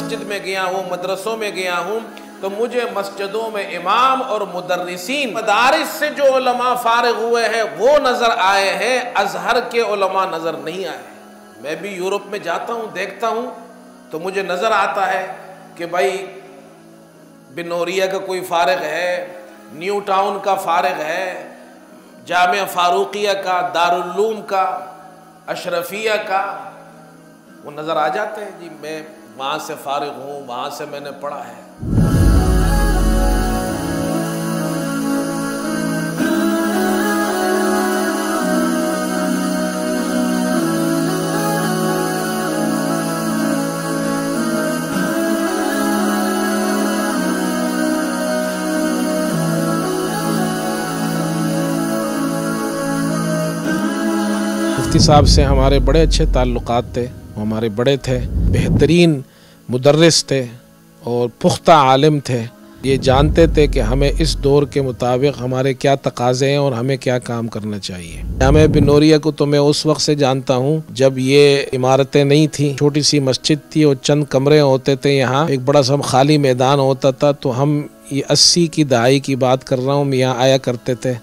मस्जिद में गया हूँ, मदरसों में गया हूँ, तो मुझे मस्जिदों में इमाम और मुदर्रिसीन, मदारिस से जो उलमा फारिग हुए हैं वो नज़र आए हैं, अजहर के उलमा नज़र नहीं आए। मैं भी यूरोप में जाता हूँ, देखता हूँ, तो मुझे नज़र आता है कि भाई बिनोरिया का कोई फारिग है, न्यू टाउन का फारिग है, जामिया फारूकिया का, दारुल्लूम का, अशरफिया का, वो नज़र आ जाते हैं। जी मैं वहाँ से फारिग हूँ, वहाँ से मैंने पढ़ा है। मुफ्ती साहब से हमारे बड़े अच्छे ताल्लुकात थे, वो हमारे बड़े थे, बेहतरीन मुदर्रिस थे और पुख्ता आलिम थे। ये जानते थे कि हमें इस दौर के मुताबिक हमारे क्या तकाज़े हैं और हमें क्या काम करना चाहिए। जामिया बिनोरिया को तो मैं उस वक्त से जानता हूँ जब ये इमारतें नहीं थी, छोटी सी मस्जिद थी और चंद कमरे होते थे, यहाँ एक बड़ा सा खाली मैदान होता था। तो हम ये 80 की दहाई की बात कर रहा हूँ, हम यहाँ आया करते थे